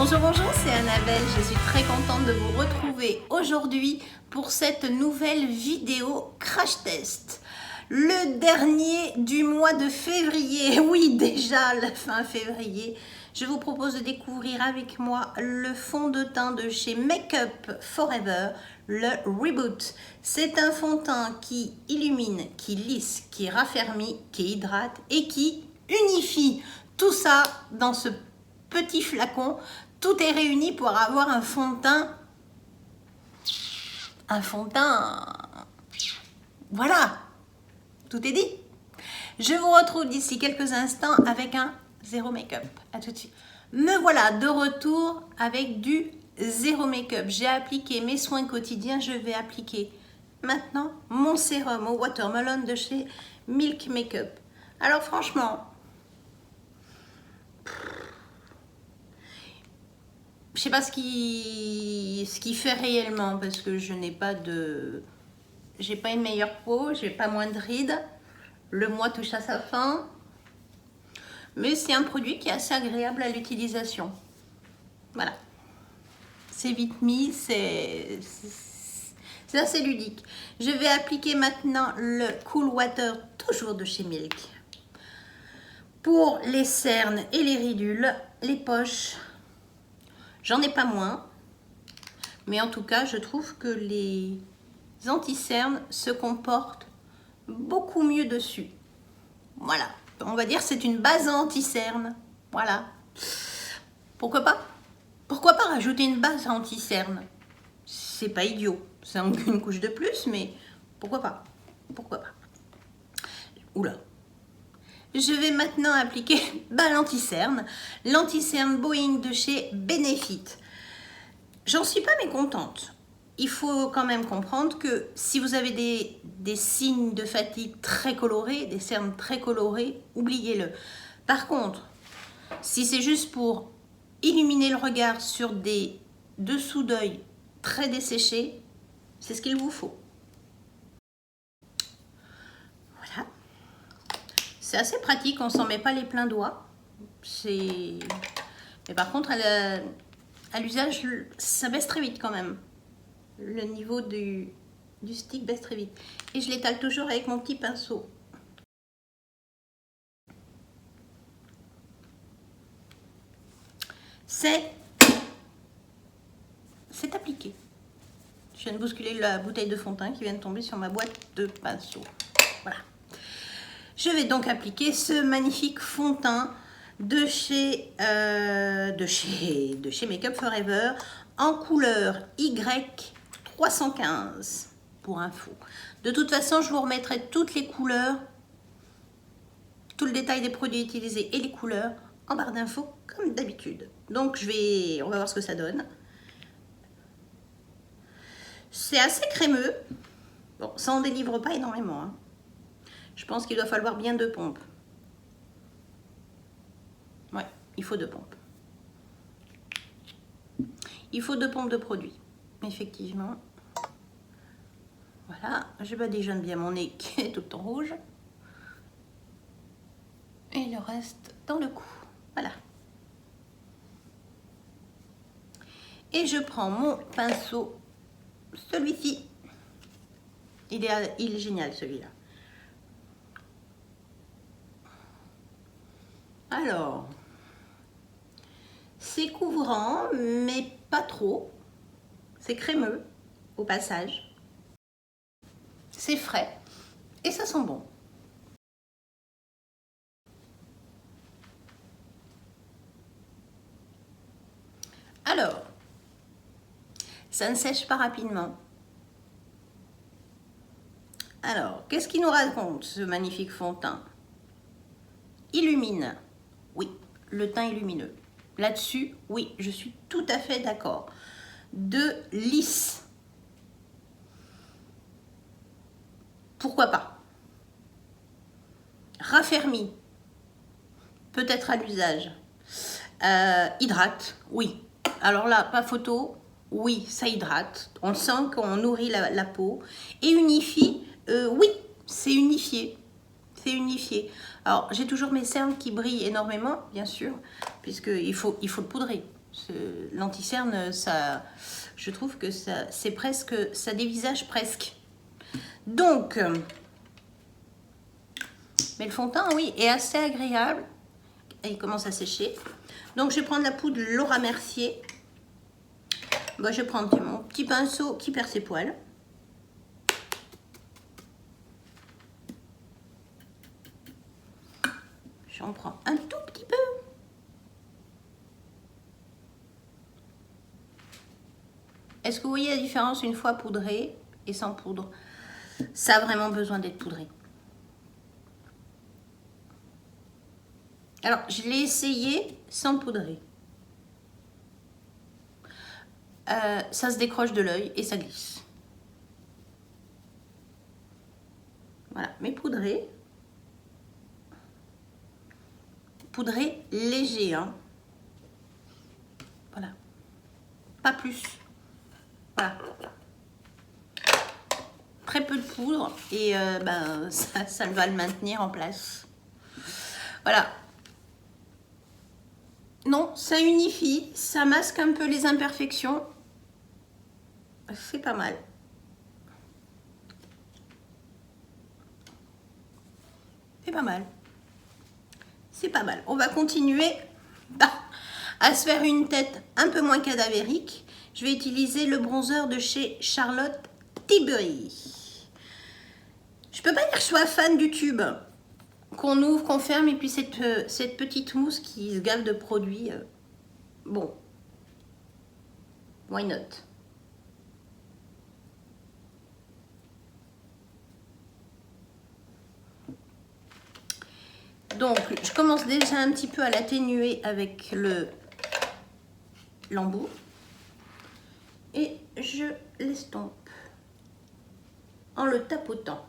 Bonjour, c'est Annabelle, je suis très contente de vous retrouver aujourd'hui pour cette nouvelle vidéo crash test. Le dernier du mois de février, oui déjà la fin février, je vous propose de découvrir avec moi le fond de teint de chez Make Up For Ever, le Reboot. C'est un fond de teint qui illumine, qui lisse, qui raffermit, qui hydrate et qui unifie. Tout ça dans ce petit flacon. Tout est réuni pour avoir un fond de teint. Voilà, tout est dit. Je vous retrouve d'ici quelques instants avec un zéro make-up. À tout de suite. Me voilà de retour avec du zéro make-up. J'ai appliqué mes soins quotidiens. Je vais appliquer maintenant mon sérum au watermelon de chez Milk Makeup. Alors franchement, je sais pas ce qui fait réellement parce que je n'ai pas de... J'ai pas une meilleure peau, j'ai pas moins de rides. Le mois touche à sa fin. Mais c'est un produit qui est assez agréable à l'utilisation. Voilà. C'est vite mis, c'est assez ludique. Je vais appliquer maintenant le Cool Water, toujours de chez Milk. Pour les cernes et les ridules, les poches, j'en ai pas moins. Mais en tout cas, je trouve que les anti-cernes se comportent beaucoup mieux dessus. Voilà. On va dire c'est une base anti-cerne. Voilà. Pourquoi pas? Pourquoi pas rajouter une base anti-cerne? C'est pas idiot. C'est une couche de plus, mais pourquoi pas? Pourquoi pas? Oula. Je vais maintenant appliquer l'anti-cerne. L'anti-cerne Boeing de chez Benefit. J'en suis pas mécontente. Il faut quand même comprendre que si vous avez des signes de fatigue très colorés, des cernes très colorées, oubliez-le. Par contre, si c'est juste pour illuminer le regard sur des dessous d'œil très desséchés, c'est ce qu'il vous faut. Voilà. C'est assez pratique, on s'en met pas les pleins doigts. Mais par contre, à l'usage, ça baisse très vite quand même. Le niveau du stick baisse très vite. Et je l'étale toujours avec mon petit pinceau. C'est appliqué. Je viens de bousculer la bouteille de fond de teint qui vient de tomber sur ma boîte de pinceau. Voilà. Je vais donc appliquer ce magnifique fond de teint de chez Make Up For Ever en couleur Y315 pour info. De toute façon, je vous remettrai toutes les couleurs, tout le détail des produits utilisés et les couleurs en barre d'infos comme d'habitude. Donc on va voir ce que ça donne. C'est assez crémeux. Bon, ça en délivre pas énormément, hein. Je pense qu'il doit falloir bien 2 pompes. Ouais, il faut 2 pompes. Il faut 2 pompes de produit, effectivement. Voilà, je badigeonne bien mon nez qui est tout en rouge. Et le reste dans le cou. Voilà. Et je prends mon pinceau, celui-ci. Il est génial celui-là. Alors, c'est couvrant, mais pas trop. C'est crémeux au passage. C'est frais et ça sent bon. Alors, ça ne sèche pas rapidement. Alors, qu'est-ce qu'il nous raconte ce magnifique fond de teint? Illumine. Oui, le teint est lumineux. Là-dessus, oui, je suis tout à fait d'accord. De lisse. Pourquoi pas? Raffermi. Peut-être à l'usage. Hydrate, oui. Alors là, pas photo, oui, ça hydrate. On sent qu'on nourrit la peau. Et unifie, oui, c'est unifié. C'est Alors, j'ai toujours mes cernes qui brillent énormément, bien sûr, puisqu'il faut le poudrer. L'anti-cerne, ça, je trouve que c'est presque, ça dévisage presque. Donc, mais le fond de teint, oui, est assez agréable. Et il commence à sécher. Donc, je vais prendre la poudre Laura Mercier. Bon, je vais prendre mon petit pinceau qui perd ses poils. J'en prends un tout petit peu. Est-ce que vous voyez la différence une fois poudré et sans poudre? Ça a vraiment besoin d'être poudré. Alors, je l'ai essayé sans poudrer. Ça se décroche de l'œil et ça glisse. Voilà, mais poudré. Poudré léger, hein. Voilà. Pas plus. Voilà. Très peu de poudre et ça va le maintenir en place. Voilà. Non, ça unifie, ça masque un peu les imperfections. C'est pas mal. C'est pas mal. C'est pas mal. On va continuer à se faire une tête un peu moins cadavérique. Je vais utiliser le bronzer de chez Charlotte Tilbury. Je peux pas dire que je sois fan du tube qu'on ouvre, qu'on ferme, et puis cette petite mousse qui se gave de produits. Bon, why not? Donc, je commence déjà un petit peu à l'atténuer avec l'embout. Et je l'estompe en le tapotant.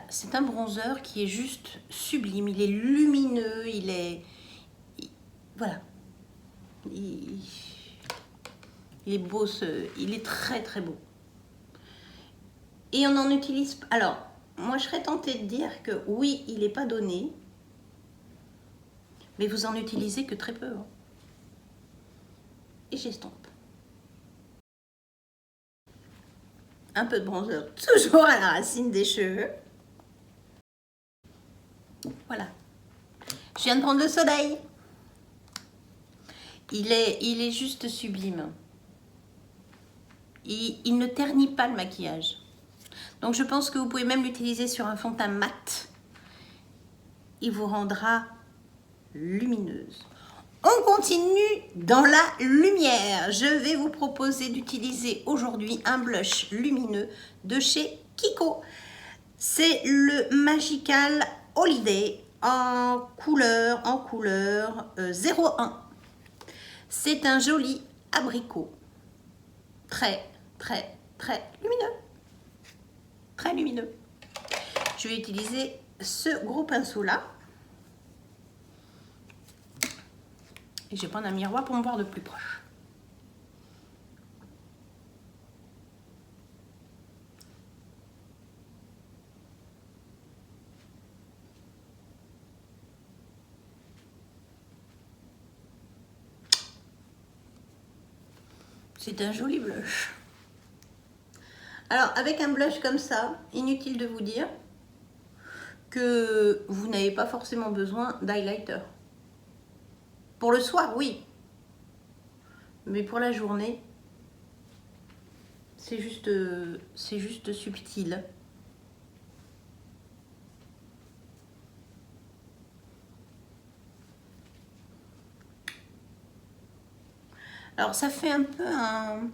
C'est un bronzer qui est juste sublime. Il est lumineux, voilà. Il est beau, il est très très beau. Et on en utilise... Alors, moi je serais tentée de dire que oui, il n'est pas donné. Mais vous en utilisez que très peu. Hein. Et j'estompe. Un peu de bronzer, toujours à la racine des cheveux. Voilà. Je viens de prendre le soleil. Il est juste sublime. Il ne ternit pas le maquillage. Donc je pense que vous pouvez même l'utiliser sur un fond de teint mat. Il vous rendra lumineuse. On continue dans la lumière. Je vais vous proposer d'utiliser aujourd'hui un blush lumineux de chez Kiko. C'est le Magical Holiday en couleur 01. C'est un joli abricot. Très, très, très lumineux. Très lumineux. Je vais utiliser ce gros pinceau là. Et je vais prendre un miroir pour me voir de plus proche. C'est un joli blush. Alors, avec un blush comme ça, inutile de vous dire que vous n'avez pas forcément besoin d'highlighter. Pour le soir, oui. Mais pour la journée, c'est juste subtil. Alors, ça fait un peu un...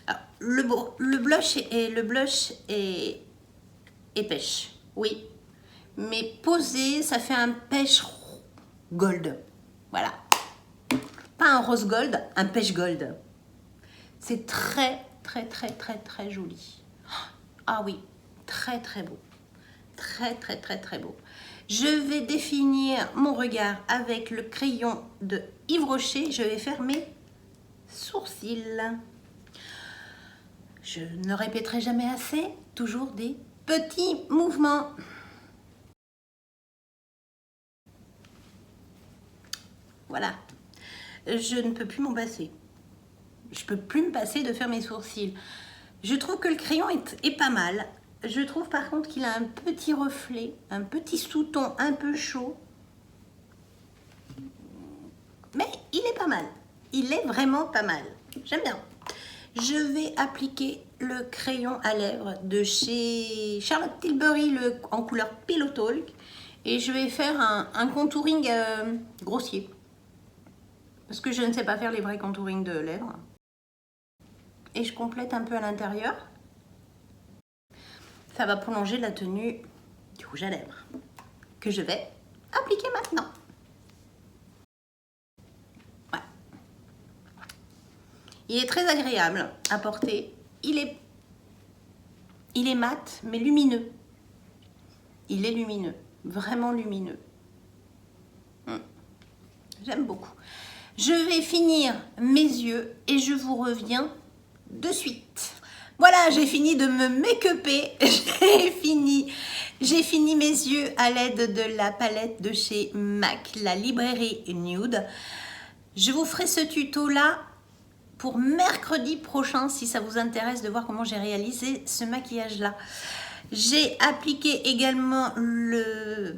Alors, le blush est pêche, oui. Mais posé, ça fait un pêche gold. Voilà. Pas un rose gold, un pêche gold. C'est très, très, très, très, très joli. Ah oui, très, très beau. Très, très, très, très beau. Je vais définir mon regard avec le crayon de Yves Rocher. Je vais faire mes sourcils. Je ne répéterai jamais assez. Toujours des petits mouvements. Voilà. Je ne peux plus m'en passer. Je peux plus me passer de faire mes sourcils. Je trouve que le crayon est pas mal. Je trouve par contre qu'il a un petit reflet, un petit sous-ton un peu chaud. Mais il est pas mal. Il est vraiment pas mal. J'aime bien. Je vais appliquer le crayon à lèvres de chez Charlotte Tilbury en couleur Pillow Talk. Et je vais faire un contouring grossier. Parce que je ne sais pas faire les vrais contourings de lèvres. Et je complète un peu à l'intérieur. Ça va prolonger la tenue du rouge à lèvres que je vais appliquer maintenant. Ouais. Il est très agréable à porter. Il est mat mais lumineux. Il est lumineux, vraiment lumineux. J'aime beaucoup. Je vais finir mes yeux et je vous reviens de suite. Voilà, j'ai fini de me make-upper. J'ai fini mes yeux à l'aide de la palette de chez MAC, la librairie Nude. Je vous ferai ce tuto-là pour mercredi prochain si ça vous intéresse de voir comment j'ai réalisé ce maquillage-là. J'ai appliqué également le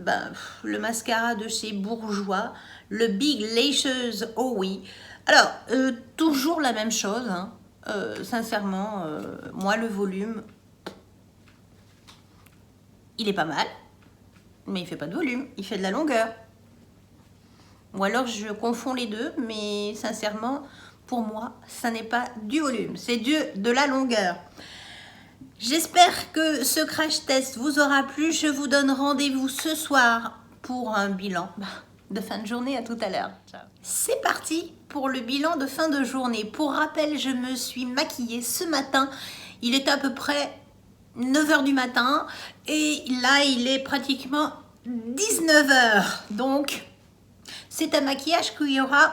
mascara de chez Bourjois, le Big Lashes Oh Oui. Alors, toujours la même chose, hein. Sincèrement, moi le volume, il est pas mal, mais il fait pas de volume, il fait de la longueur. Ou alors je confonds les deux, mais sincèrement, pour moi, ça n'est pas du volume, c'est de la longueur. J'espère que ce crash test vous aura plu. Je vous donne rendez-vous ce soir pour un bilan de fin de journée. À tout à l'heure. C'est parti pour le bilan de fin de journée. Pour rappel, je me suis maquillée ce matin. Il est à peu près 9 h du matin et là, il est pratiquement 19 h. Donc, c'est un maquillage qui aura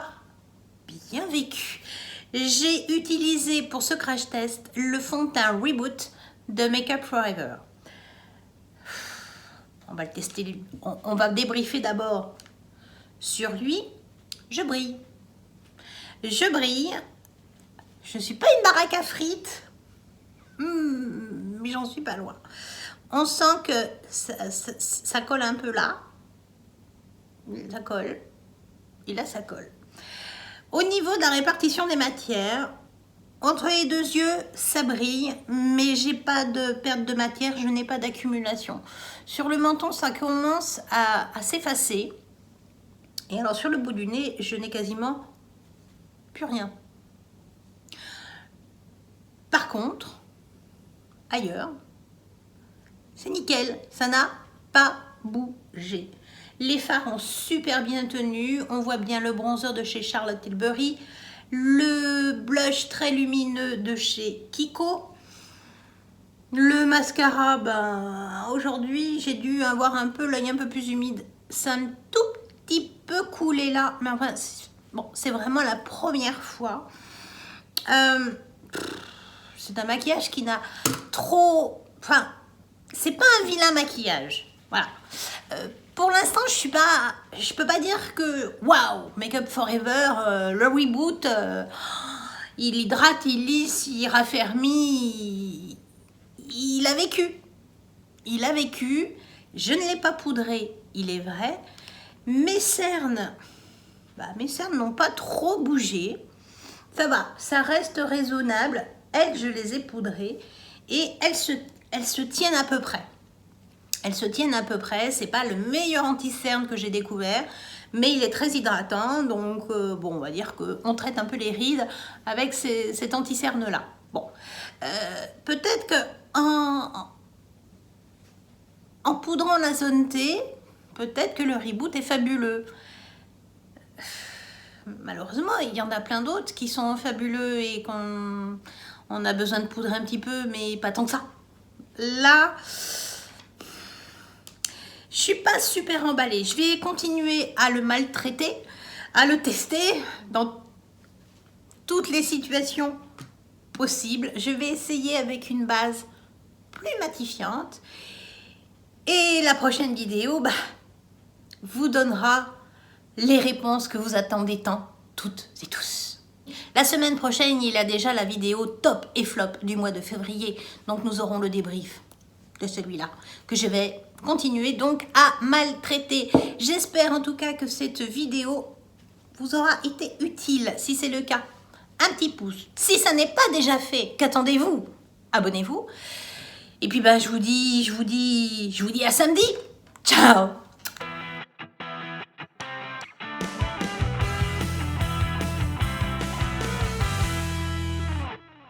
bien vécu. J'ai utilisé pour ce crash test le fond de teint Reboot de Make Up For Ever. On va le tester, on va débriefer d'abord sur lui. Je brille. Je brille. Je ne suis pas une baraque à frites, mais j'en suis pas loin. On sent que ça colle un peu là. Ça colle. Et là, ça colle. Au niveau de la répartition des matières, entre les deux yeux, ça brille, mais j'ai pas de perte de matière, je n'ai pas d'accumulation. Sur le menton, ça commence à s'effacer. Et alors sur le bout du nez, je n'ai quasiment plus rien. Par contre, ailleurs, c'est nickel, ça n'a pas bougé. Les fards ont super bien tenu, on voit bien le bronzer de chez Charlotte Tilbury, le blush très lumineux de chez Kiko. Le mascara, aujourd'hui j'ai dû avoir un peu l'œil un peu plus humide. C'est un tout petit peu coulé là, mais enfin bon, c'est vraiment la première fois. C'est un maquillage qui n'a trop, enfin c'est pas un vilain maquillage, voilà. Pour l'instant, je peux pas dire que waouh, Make Up For Ever, le reboot, il hydrate, il lisse, il raffermit, il a vécu. Il a vécu. Je ne l'ai pas poudré, il est vrai. Mes cernes n'ont pas trop bougé. Ça va, ça reste raisonnable. Elles, je les ai poudrées et elles se tiennent à peu près. Elles se tiennent à peu près, c'est pas le meilleur anti-cerne que j'ai découvert, mais il est très hydratant, donc bon, on va dire qu'on traite un peu les rides avec cet anti-cerne là. Bon, peut-être que en poudrant la zone T, peut-être que le reboot est fabuleux. Malheureusement, il y en a plein d'autres qui sont fabuleux et qu'on a besoin de poudrer un petit peu, mais pas tant que ça. Là, je suis pas super emballée. Je vais continuer à le maltraiter, à le tester dans toutes les situations possibles. Je vais essayer avec une base plus matifiante. Et la prochaine vidéo vous donnera les réponses que vous attendez tant, toutes et tous. La semaine prochaine, il y a déjà la vidéo top et flop du mois de février. Donc nous aurons le débrief de celui-là que je vais continuer donc à maltraiter. J'espère en tout cas que cette vidéo vous aura été utile. Si c'est le cas, un petit pouce. Si ça n'est pas déjà fait, qu'attendez-vous? Abonnez-vous. Et puis je vous dis à samedi. Ciao.